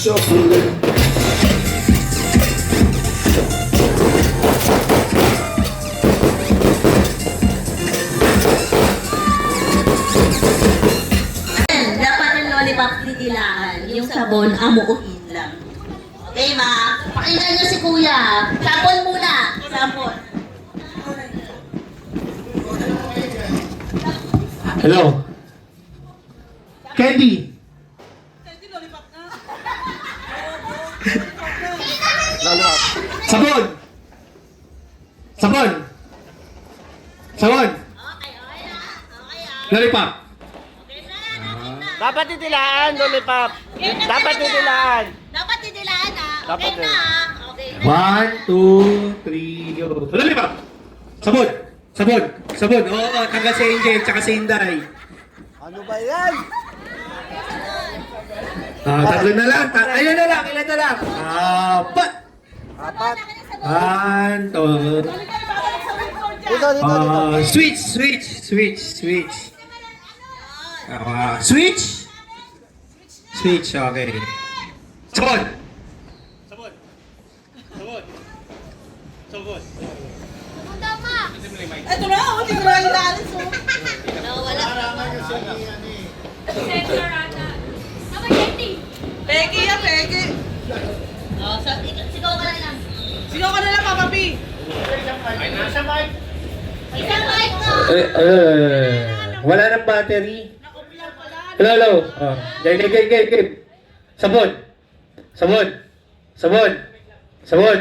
shuffle. Dapat ang lollipop titilaan. Yung sabon, amuuin lang. Okay, ma? Pakinggan niyo si kuya. Sabon muna. Sabon. Hello? Candy! Sabon! Sabon! Sabon! Lollipop! Dapat titilaan, lollipop. Dapat titilaan. Dapat titilaan, ha? Dapat Okay na, ha? Okay na. 1, 2, 3, go! Lollipop! Sabon! Sabon! Sabon! Oo, tanggal si Angel, tsaka si Inday. Ano ba yan? Tatlo na lang. Ilan na lang, ilan na lang. Apat! Apat. 1, 2, Dito, dito, dito. switch, switch, switch, switch. Switch. Switch, okay. Sabon. Sabon. Sabon. Sabon. Ito na, hindi ko na ilalis. Nawala. Peggy yan, Peggy. Oh, sigaw ka na lang. Sigaw ka na lang, Papa P. Isang mic mo. Wala nang battery. Hello, hello. Game. Sabon. Sabon. Sabon. Sabon.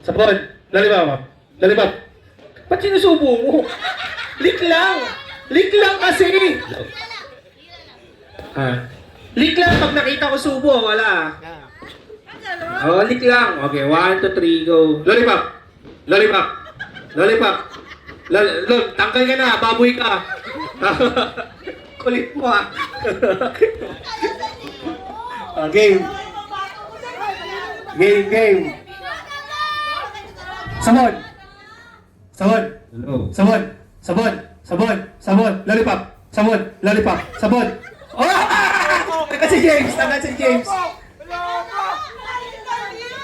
Sabon. Lollipop. Lollipop. Ba't sinusubo mo? Lick lang. Lick lang kasi. Lick lang pag nakita ko subo. Wala. Lick lang. Okay, 1, 2, 3, go. Lollipop. Lollipop. Lollipop. Tanggal ka na. Baboy ka. Kulit mo game. Game. Sabon. Sabon. Sabon. Sabon. Sabon. Sabon. Lollipop. Sabon. Lollipop. Sabon. Tanggal si James. Tanggal si James.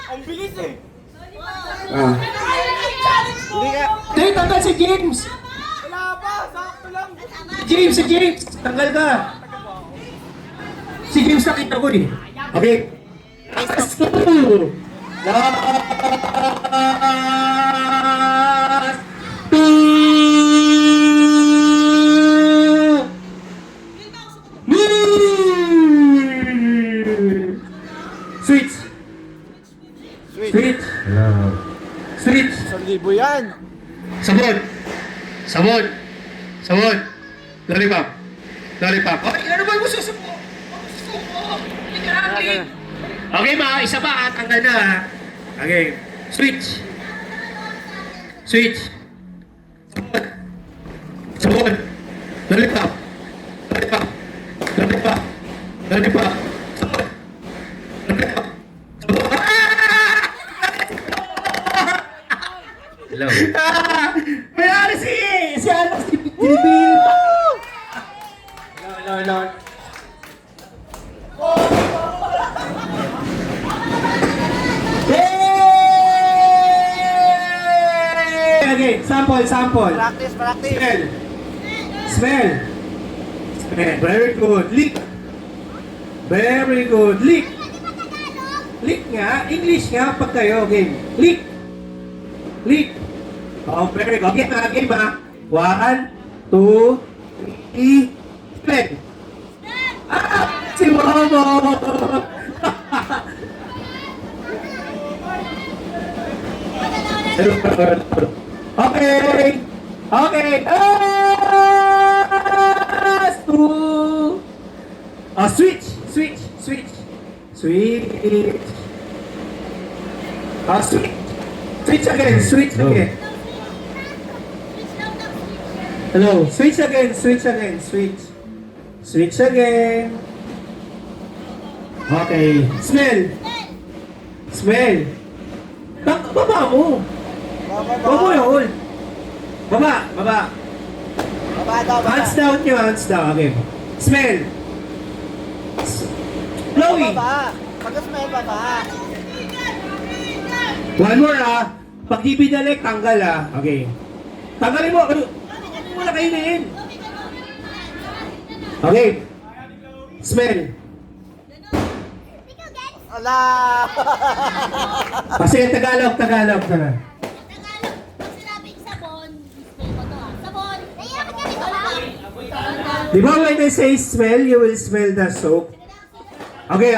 Ang bilis eh. Hindi ka. Tanggal si James. Wala pa, sakto lang. Si James. Tanggal ka. Si James nakita ko eh. Okay. Last two. Switch. Switch. Switch. 1,000 yan. Sabon. Sabon. Sabon. Lollipop. Lollipop. Okay, ano ba yung susubo? Okay ba? Isa pa. Tanggal na. Okay. Switch. Switch. Sabon. Sabon. Lollipop. Lollipop. Lollipop. Lollipop. Sabon. Lollipop. Sabon. Hello. May ari si Alex si Bill. No. Okay, sample. Practice. Smell. Very good. Lick. Very good. Lick. Lick nga. English nga pag kayo. Game. Lick. Oh, very good. Okay, game ba? 1, 2, 3, smell. Si Momo! Okay! Last two! Switch! Switch again! Hello, switch again! Okay, smell! Baba mo! Baba yun! Baba! Baba daw, baba. Hands down. Okay. Smell! Chloe! Baba. Pag-smell ba ba? One more Pag di binalik, tanggal Okay. Tanggalin mo. Ano mo na kainin? Okay. Smell. Ala! Kasi Tagalog. Tagalog, pag sinabing sabon, smell ko to Sabon! Naiyak ka nito ba? Di ba when they say smell, you will smell the soap? Okay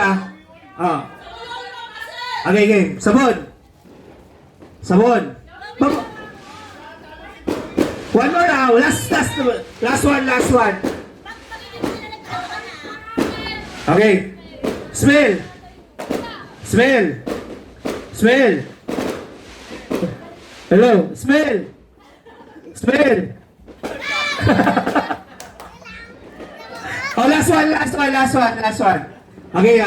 Okay, game. Sabon. One more Last one. Okay. Smell. Hello. Smell. Oh, last one. Okay,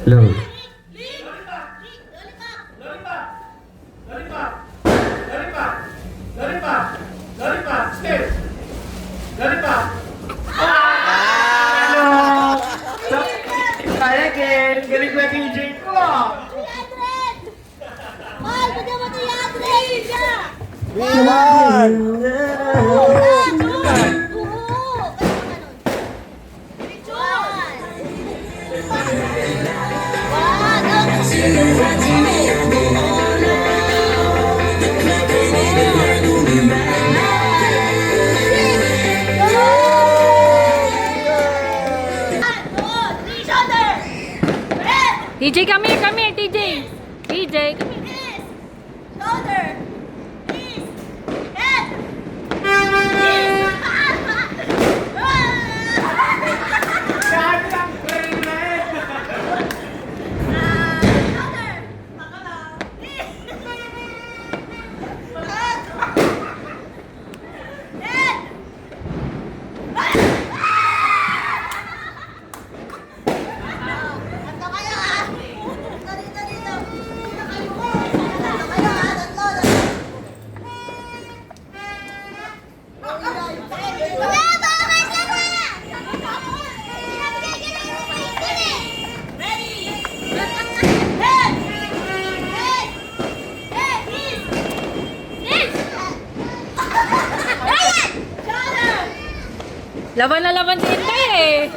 Hello. Kaya again, galing na DJ ko. Mahal, pwede mo ito i-address! We won! TJ, come here, TJ. TJ, come here. Shoulder! Knees! Head! Knees! Shoulder! Head! Tatlo kayo Dito. Dito kayo. Tatlo kayo tatlo. Laban na laban si Inday eh.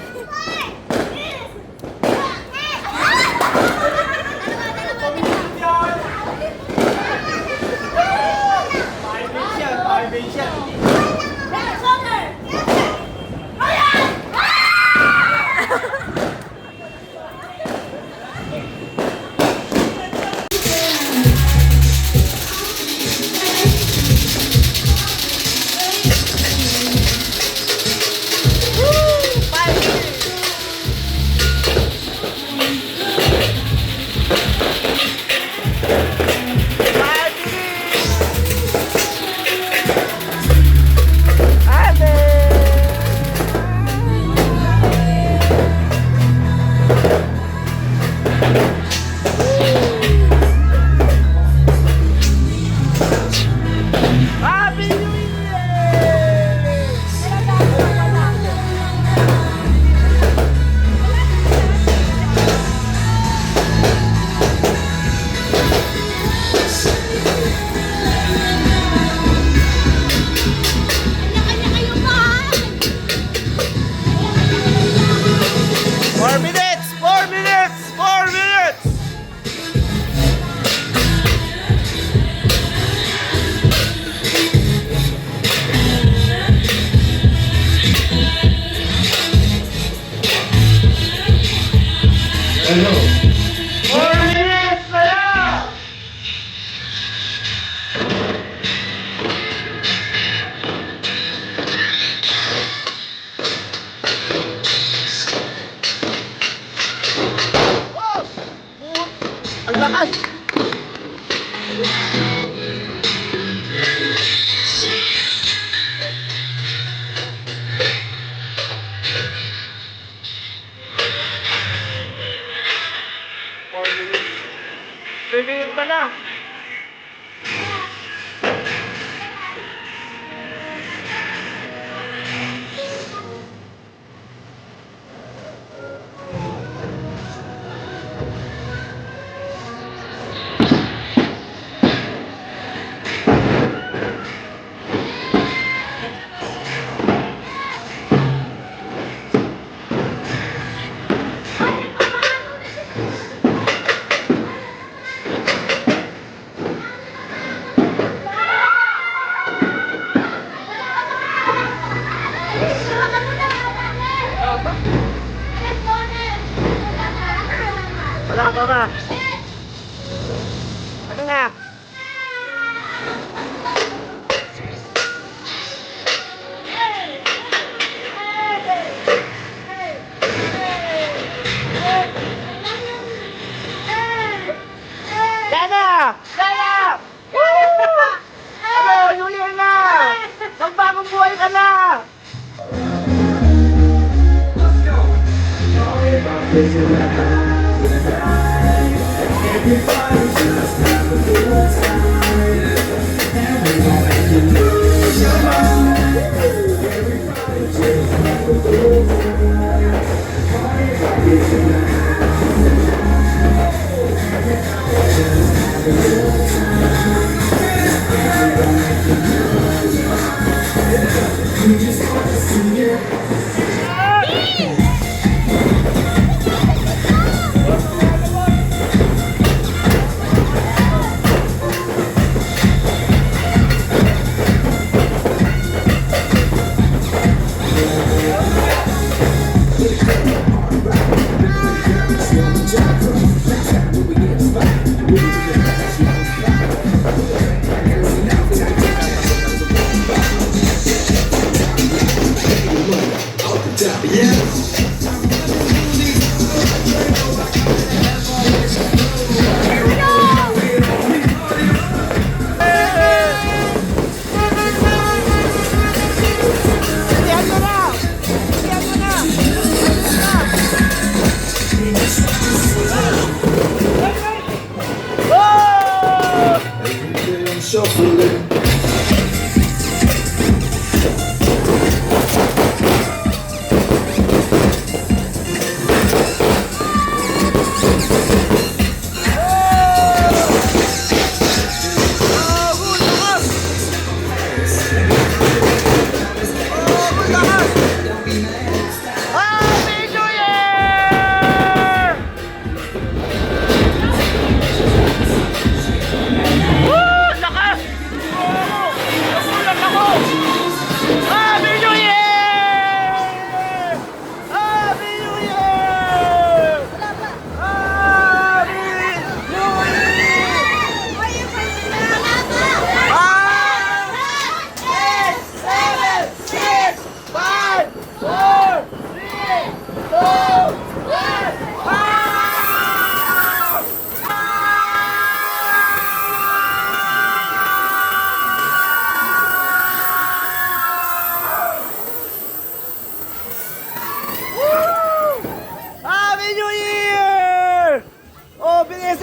Wala ka ba? Ano nga? Yana! Yana! Woo! Ano, Julian na! Magbagong buhay ka na!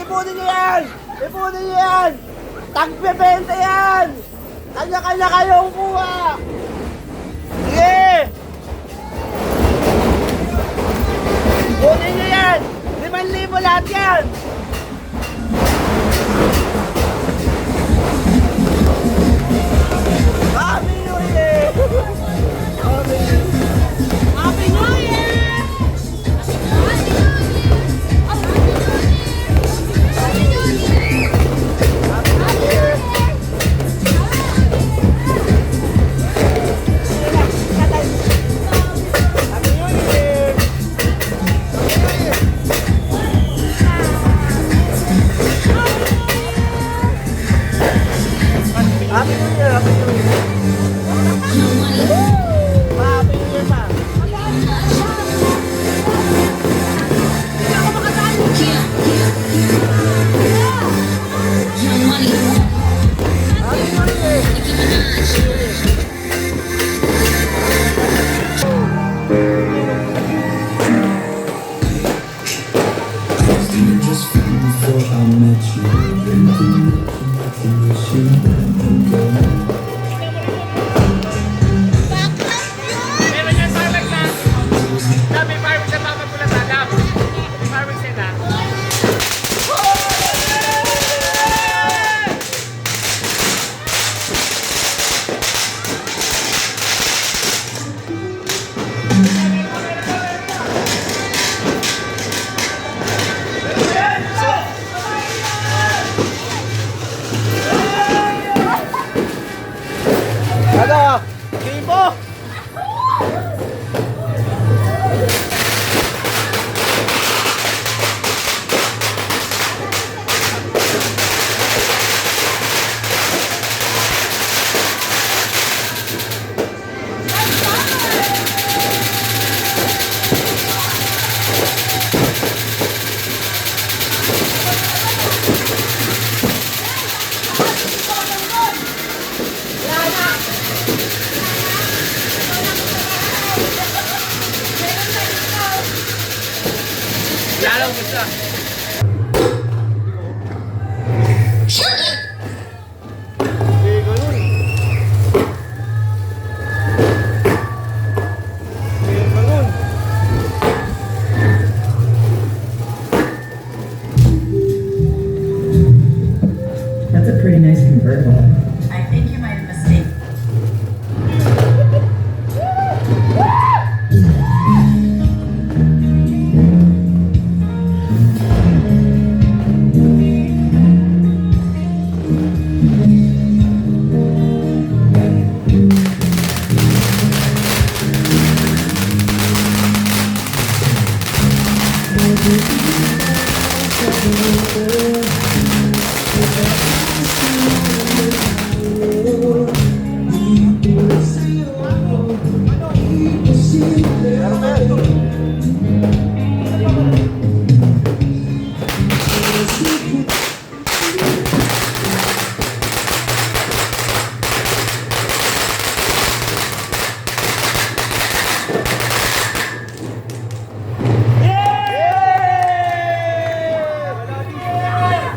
Ipunin niyo yan! Ipunin niyo yan! Tagpe-20 yan! Kanya-kanya kayong kuha! Sige! Ipunin niyo yan! 5,000 lahat yan! Happy New Year! Happy New Year! Happy New Year! Happy New Year! Happy New Year! Happy New Year pa! Happy New Year! Just before I met you, Meron yan fireworks na. May fireworks na papagpulat na. May fireworks na. Ano? Kimbo! That's a pretty nice convertible. I think you might have mistaken.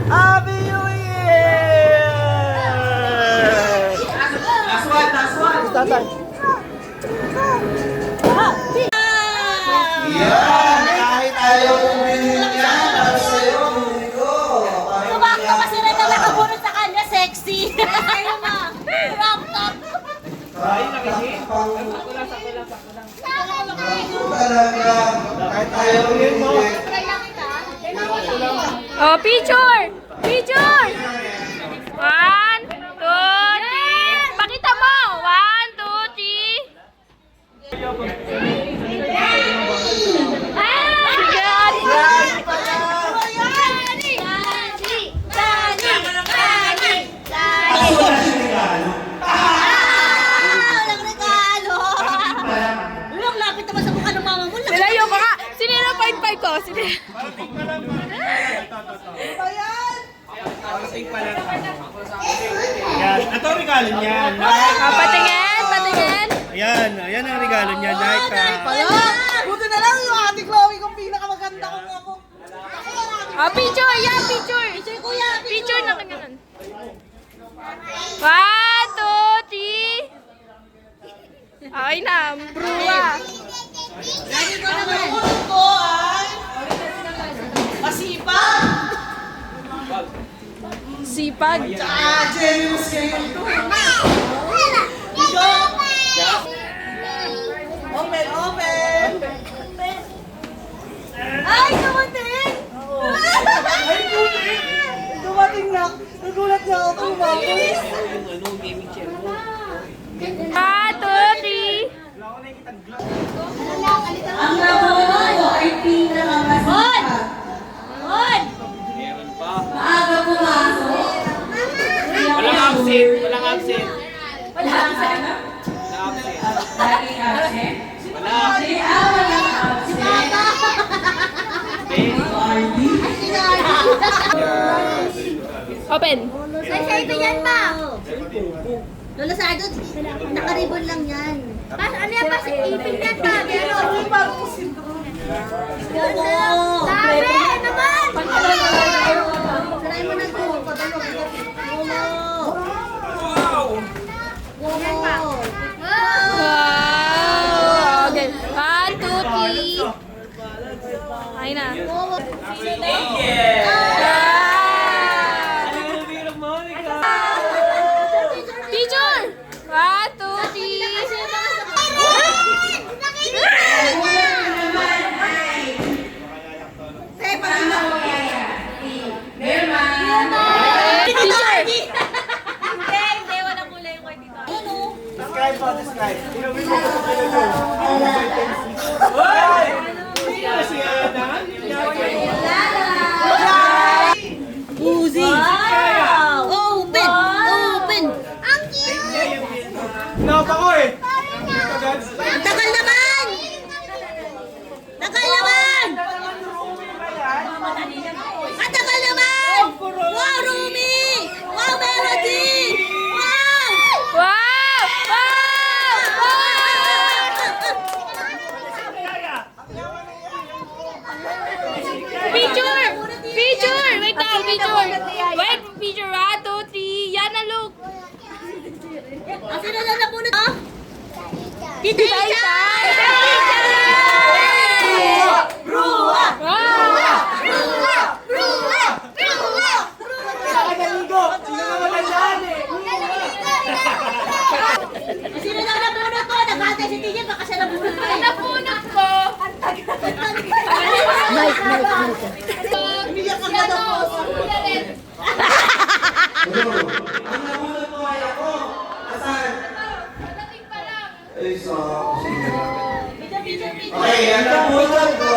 Happy New Year! Last one. Tatay. Yan! Kahit ayaw bumili niya, para sa'yo, bumili ko. Tumakto kasi na nakabunod sa kanya, sexy. Ayun na. Crop top. Talaga, kahit ayaw bumili. Oh, picture! Picture! 1, 2, 3. Pakita mo! 1, 2, 3. Ah! Walang regalo. Walang lapit naman sa mukha ng mama mo. Nilayo ko nga! Sinira 5-5 ko! Sinira. Yan. Ito ang regalo niyan. Oh, patingin! Patingin! Ayan. Ayan ang regalo niya. Nike. Buti na lang yung ate Chloe kung pinakamaganda kong ako. Oh, picture! Yeah, picture! Picture, kuya. Picture na ganyan. 1, 2, 3. Okay na, bruwa. Lagi ko naman. Ko ay masipag. Sipag. Generous kayo. Open, open. Ay, dumating! Ay, buti. Dumating na. Nagulat niya ako tumapos. 1, 2, 3. Ang nabuo ay pinakamasipag. On! Maaga pumasok. Walang absent. Walang absent. Wala ang sana. Laging absent. Wala. Walang absent. Open. Sa ito yan pa. Lola Sardo, nakaribon lang yan. Ano yan pa? Ipin yan pa. Meron. Sabi naman! Saray mo na ito. Wow! Wow! Okay. 1, 2, 3. Ay na. Picture! 1, 2, 3. Picture! Hindi, walang kulay yung white dito. Describe mo, describe. Inuwi mo ko sa Hoy! Hindi na siya na. Uzi! Wow! Open! Open! Ang cute! Hinapa ko eh. Ang tagal naman! Tagal naman! Ang tagal naman! Wow, Rumi! Wow, Melody! Wow! Wow! Wow! Wow! Ang sino na nabunot ko? Tita Isa! Brua! Sino na nabunot ko? Nagkatay si Tija, baka siya nabunot ko. Napunot ko! Umiyak ka na po. Okay, ang nabunod ko,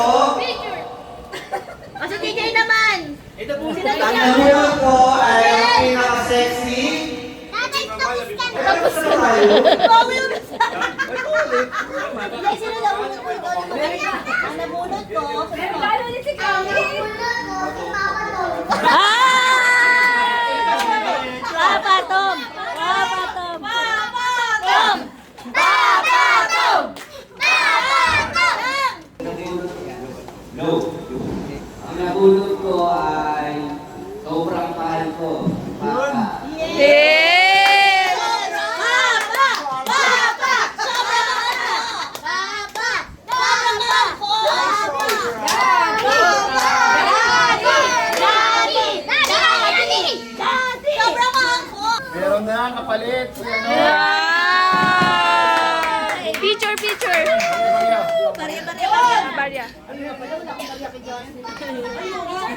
Kasi TJ naman. ang nabunod ko ay ang pinaka-sexy. Tapos na tayo. Hindi, sino nabunot ko? Ikaw naman. Ang nabunot ko. Lalo ulit si Kami! Papa Tom! Papa Tom! Papa Tom! Papa Tom! Ang nabunod ko ay sobrang mahal ko. Papa. Yes! Papa! Papa! Sobrang mahal ko! Papa! Sobrang mahal ko! Daddy! Sobrang mahal ko! Meron na kapalit. Picture, picture! Barya.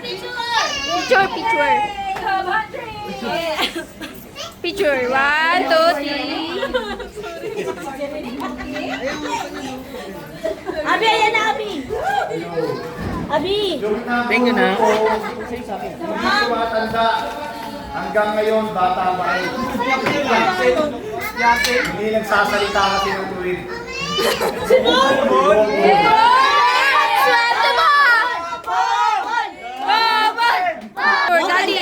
Picture, picture. Picture. 1, 2, 3. Abi, ayan na, Abi! Abi! Thank you na. Matanda. Hanggang ngayon, bata pa rin. Hindi nagsasalita kasi ng tuwid. Swerte mo! Daddy.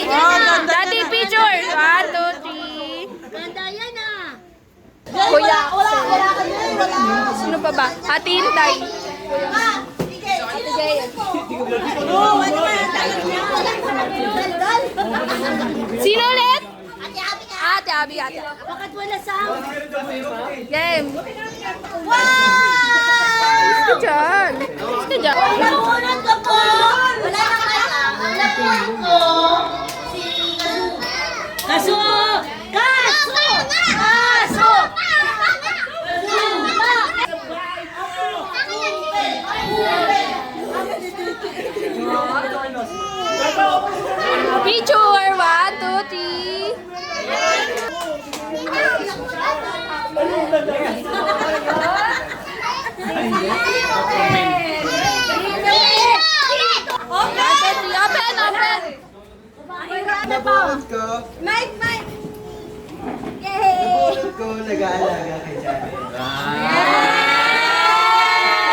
Daddy, picture. 1, 2, 3. Ganda yan ah! Kuya. Wala ka na, wala! Sino pa ba? Ate Intay. Oo, ano ba? Tayo niya! Gandal! Sino ulit? Ate Abi ka! Ate Abi, ate. Bakit wala sound? Game. Wow! Ito dyan. Ito dyan. Naunod ko po! Wala na kaya. Ang napunod ko, si Kasu! Kasu! Kasu! Picture. 1, 2, 3. Open, open. Nabunod ko, Mike, Mike! nabunod ko, nag-aalaga kay Janet.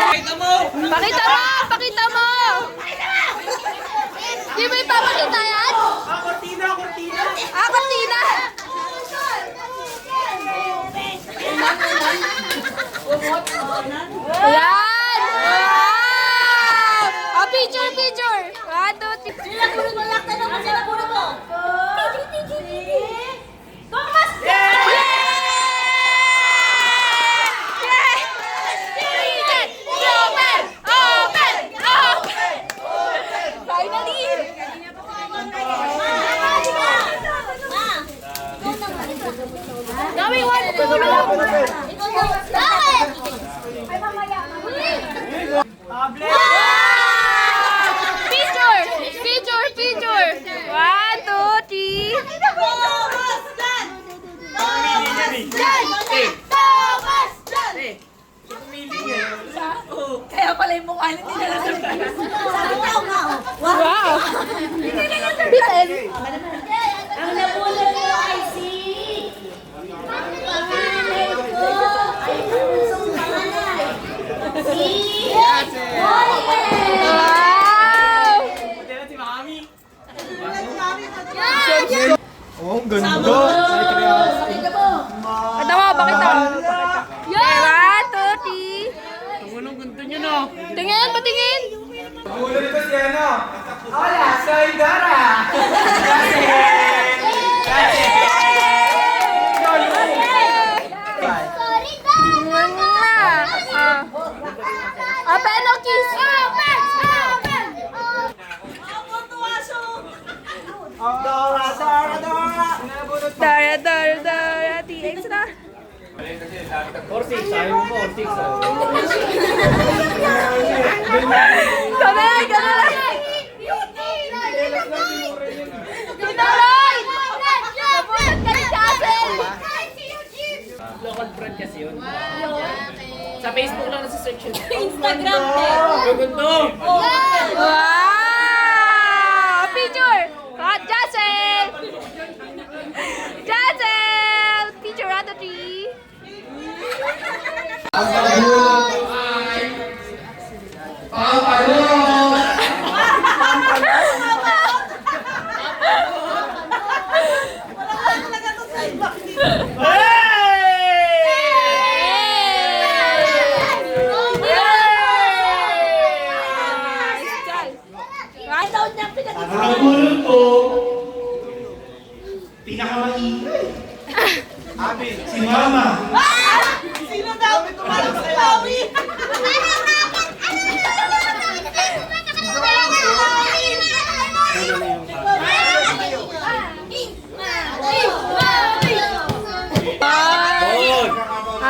Pakita mo! Pakita mo! Di ba ipapakita yan? Cortina, cortina. Cortina! Yan! Wow! Picture, picture! 1, 2, 3. Sila puro mo lang tanong kung sila puro mo. Thomas! Finally! Gawin 1, 2, Picture! Picture! Picture! 1, 2, 3. Kaya pala yung mukha hindi na lang Wow! Bitin! Ang nabulol ko ay si... Ang panganay ko ay punsong panganay. Si... Oliver! Wow! Oh, ang ganda. Pakita mo, pakita mo. Okay, 1, 2, 3. Anong ganda nyo no? Tingin, patingin! Nabunod ko si ano? Hola, soy Dora. Yay! 46, sabi mo 46. Kami! Tuloy! Nabulat ka ni Jason! Local brand kasi yun. Sa Facebook lang nasa-search yun. Instagram din! Gugundo! Wow! Picture! Hot Jason! Jason! Picture on the tree! Nakatulog ko. Pinakamaingay. Si Mama. Sino daw? Tumalak sa lawi.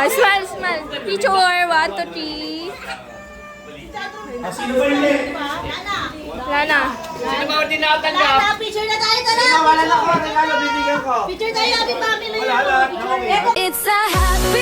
Smile! Picture! 1, 2, 3. Sino ba hindi? Wala na. Sino ba din nakatanggap? Tara, picture na tayo, tara! Wala na ko. Regalo bibigyan ko. Picture tayo, happy family! Wala. It's a happy